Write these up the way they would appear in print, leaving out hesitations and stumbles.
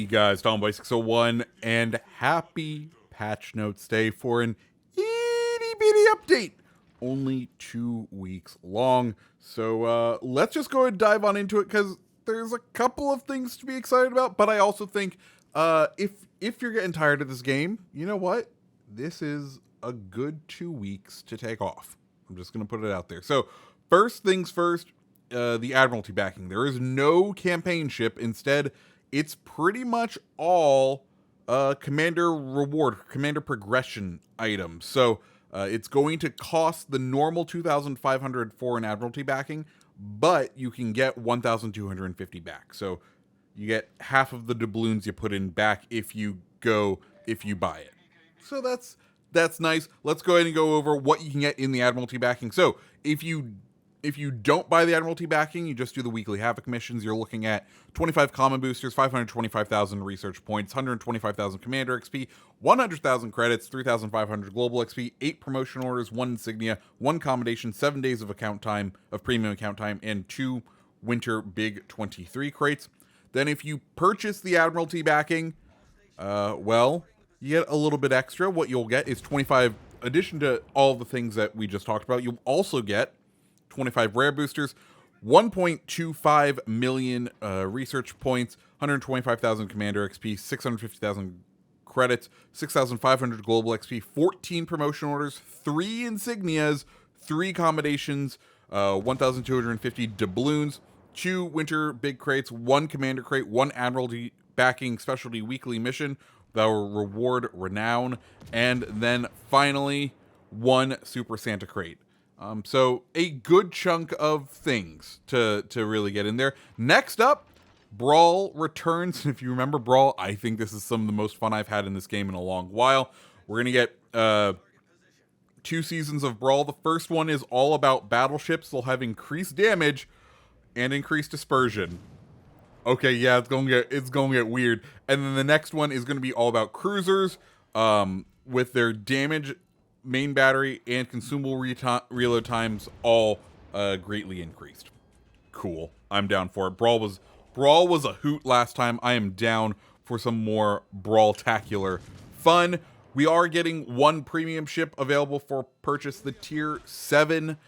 guys, Tomboy601, and happy Patch Notes Day for an itty bitty update. Only 2 weeks long. So let's just go and dive on into it because there's a couple of things to be excited about. But I also think if you're getting tired of this game, you know what? This is a good 2 weeks to take off. I'm just going to put it out there. So first things first, the Admiralty backing. There is no campaign ship. Instead, it's pretty much all commander reward, commander progression items. So it's going to cost the normal 2,500 for an Admiralty backing, but you can get 1,250 back. So you get half of the doubloons you put in back if you buy it. So that's nice. Let's go ahead and go over what you can get in the Admiralty backing. So if you don't buy the Admiralty backing, you just do the weekly Havoc missions, you're looking at 25 common boosters, 525,000 research points, 125,000 commander XP, 100,000 credits, 3,500 global XP, 8 promotion orders, 1 insignia, 1 commendation, 7 days of premium account time, and 2 winter big 23 crates. Then if you purchase the Admiralty backing, well, you get a little bit extra. What you'll get is 25, addition to all the things that we just talked about, you'll also get 25 rare boosters, 1.25 million research points, 125,000 commander XP, 650,000 credits, 6,500 global XP, 14 promotion orders, 3 insignias, 3 commendations, 1,250 doubloons, 2 winter big crates, 1 commander crate, 1 Admiralty backing specialty weekly mission that will reward renown, and then finally 1 Super Santa crate. So a good chunk of things to really get in there. Next up, Brawl returns. If you remember Brawl, I think this is some of the most fun I've had in this game in a long while. We're going to get 2 seasons of Brawl. The first one is all about battleships. They'll have increased damage and increased dispersion. Okay, yeah, it's gonna get weird. And then the next one is gonna be all about cruisers, with their damage, main battery, and consumable reload times all greatly increased. Cool, I'm down for it. Brawl was a hoot last time. I am down for some more Brawl-tacular fun. We are getting 1 premium ship available for purchase. The Tier 7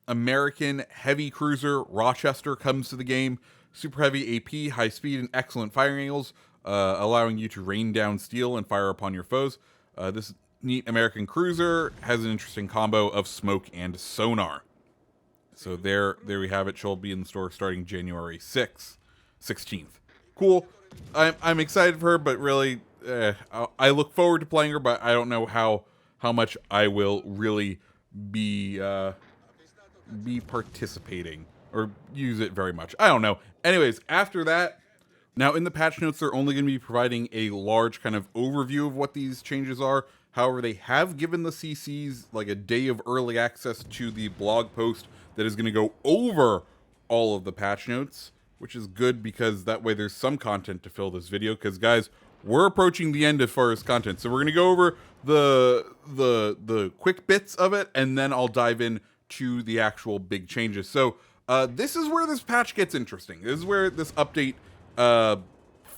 American heavy cruiser Rochester comes to the game. Super heavy AP, high speed, and excellent firing angles, allowing you to rain down steel and fire upon your foes. This neat American cruiser has an interesting combo of smoke and sonar. So there we have it. She'll be in the store starting January 16th. Cool. I'm excited for her, but really, I look forward to playing her, but I don't know how much I will really be participating or use it very much. I don't know. Anyways, after that, now in the patch notes, they're only going to be providing a large kind of overview of what these changes are. However, they have given the CCs like a day of early access to the blog post that is going to go over all of the patch notes, which is good because that way there's some content to fill this video. Because guys, we're approaching the end as far as content, so we're going to go over the quick bits of it, and then I'll dive in to the actual big changes. So this is where this patch gets interesting. This is where this update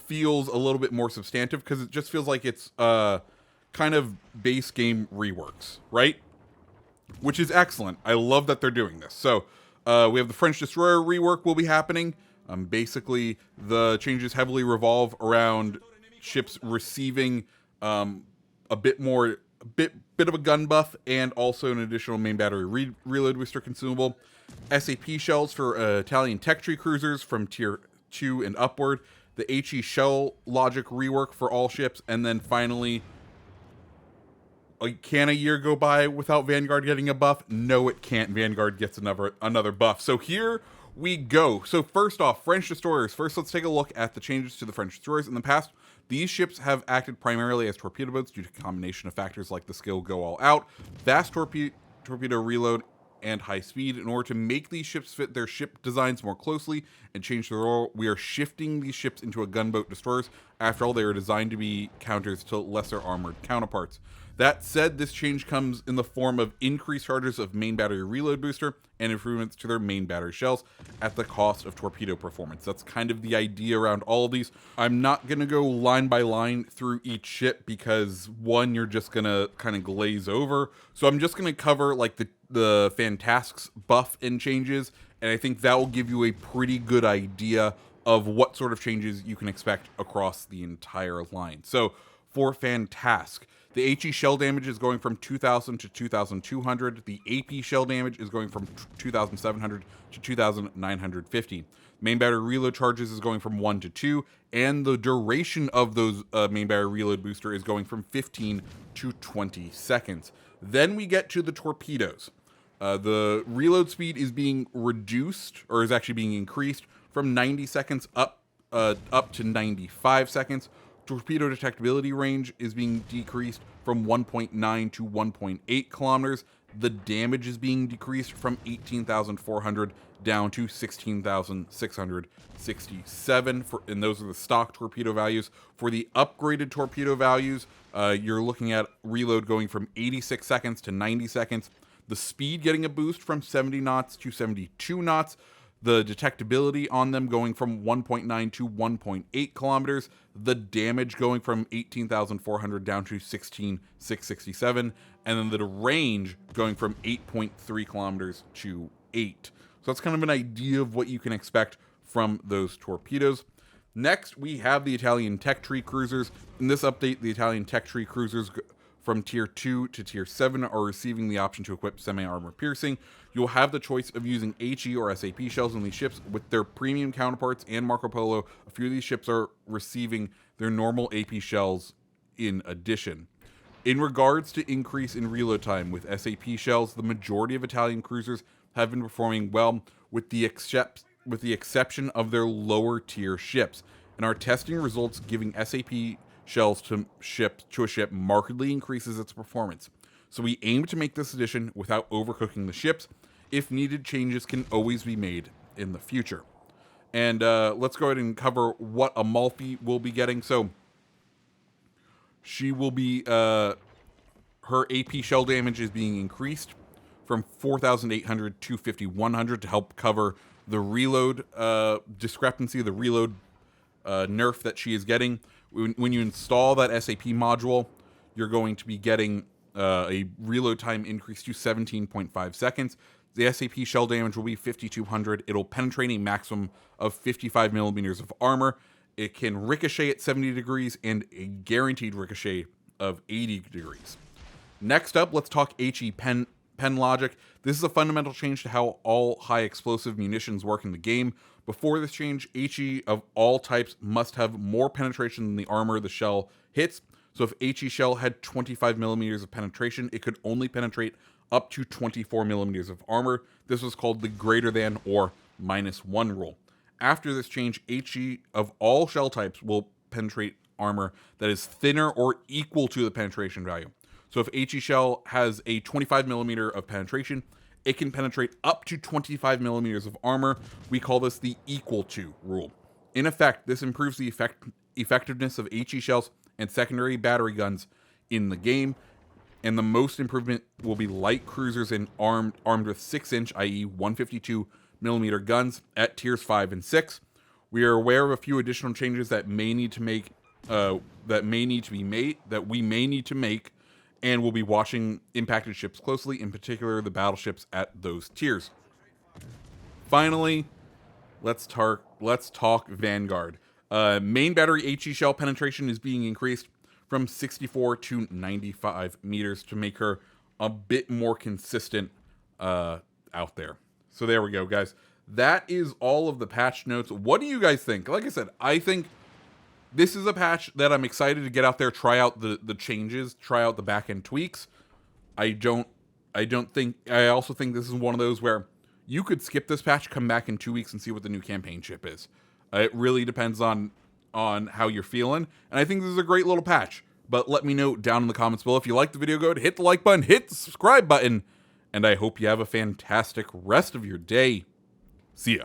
feels a little bit more substantive, because it just feels like it's kind of base game reworks, right? Which is excellent. I love that they're doing this. So we have the French Destroyer rework will be happening. Basically, the changes heavily revolve around ships receiving a bit of a gun buff, and also an additional main battery reload booster consumable. SAP shells for Italian tech tree cruisers from tier 2 and upward. The HE shell logic rework for all ships, and then finally, can a year go by without Vanguard getting a buff? No, it can't. Vanguard gets another buff. So here we go. So first off, French destroyers. First, let's take a look at the changes to the French destroyers. In the past, these ships have acted primarily as torpedo boats due to a combination of factors like the skill Go All Out, fast torpedo reload, and high speed. In order to make these ships fit their ship designs more closely and change their role, we are shifting these ships into a gunboat destroyers. After all, they are designed to be counters to lesser armored counterparts. That said, this change comes in the form of increased charges of main battery reload booster and improvements to their main battery shells at the cost of torpedo performance. That's kind of the idea around all of these. I'm not going to go line by line through each ship because, one, you're just going to kind of glaze over. So I'm just going to cover like the Fantasks buff and changes, and I think that will give you a pretty good idea of what sort of changes you can expect across the entire line. So for Fantask, the HE shell damage is going from 2,000 to 2,200. The AP shell damage is going from 2,700 to 2,950. Main battery reload charges is going from 1 to 2, and the duration of those main battery reload booster is going from 15 to 20 seconds. Then we get to the torpedoes. The reload speed is being reduced, or is actually being increased from 90 seconds up to 95 seconds. Torpedo detectability range is being decreased from 1.9 to 1.8 kilometers. The damage is being decreased from 18,400 down to 16,667, and those are the stock torpedo values. For the upgraded torpedo values, you're looking at reload going from 86 seconds to 90 seconds. The speed getting a boost from 70 knots to 72 knots. The detectability on them going from 1.9 to 1.8 kilometers. The damage going from 18,400 down to 16,667. And then the range going from 8.3 kilometers to 8. So that's kind of an idea of what you can expect from those torpedoes. Next, we have the Italian Tech Tree cruisers. In this update, the Italian Tech Tree cruisers from Tier 2 to Tier 7 are receiving the option to equip semi-armor piercing. You'll have the choice of using HE or SAP shells in these ships with their premium counterparts and Marco Polo. A few of these ships are receiving their normal AP shells in addition. In regards to increase in reload time with SAP shells, the majority of Italian cruisers have been performing well with the exception of their lower tier ships. And our testing results giving SAP shells to a ship markedly increases its performance. So we aim to make this addition without overcooking the ships. If needed, changes can always be made in the future. And let's go ahead and cover what Amalfi will be getting. So she will be, her AP shell damage is being increased from 4,800 to 5,100 to help cover the reload discrepancy, the reload nerf that she is getting. When you install that SAP module, you're going to be getting a reload time increase to 17.5 seconds. The SAP shell damage will be 5,200. It'll penetrate a maximum of 55 millimeters of armor. It can ricochet at 70 degrees and a guaranteed ricochet of 80 degrees. Next up, let's talk HE pen logic. This is a fundamental change to how all high explosive munitions work in the game. Before this change, HE of all types must have more penetration than the armor the shell hits. So if HE shell had 25 millimeters of penetration, it could only penetrate up to 24 millimeters of armor. This was called the greater than or -1 rule. After this change, HE of all shell types will penetrate armor that is thinner or equal to the penetration value. So if HE shell has a 25 millimeter of penetration, it can penetrate up to 25 millimeters of armor. We call this the equal to rule. In effect, this improves the effectiveness of HE shells and secondary battery guns in the game. And the most improvement will be light cruisers and armed with 6-inch, i.e. 152 millimeter guns at tiers 5 and 6. We are aware of a few additional changes that we may need to make, and we'll be watching impacted ships closely, in particular the battleships at those tiers. Finally, let's talk Vanguard. Main battery HE shell penetration is being increased from 64 to 95 meters to make her a bit more consistent out there. So there we go, guys. That is all of the patch notes. What do you guys think? Like I said, I think this is a patch that I'm excited to get out there, try out the changes, try out the back-end tweaks. I also think this is one of those where you could skip this patch, come back in 2 weeks and see what the new campaign ship is. It really depends on how you're feeling, and I think this is a great little patch. But let me know down in the comments below. If you liked the video, go ahead, hit the like button, hit the subscribe button, and I hope you have a fantastic rest of your day. See ya.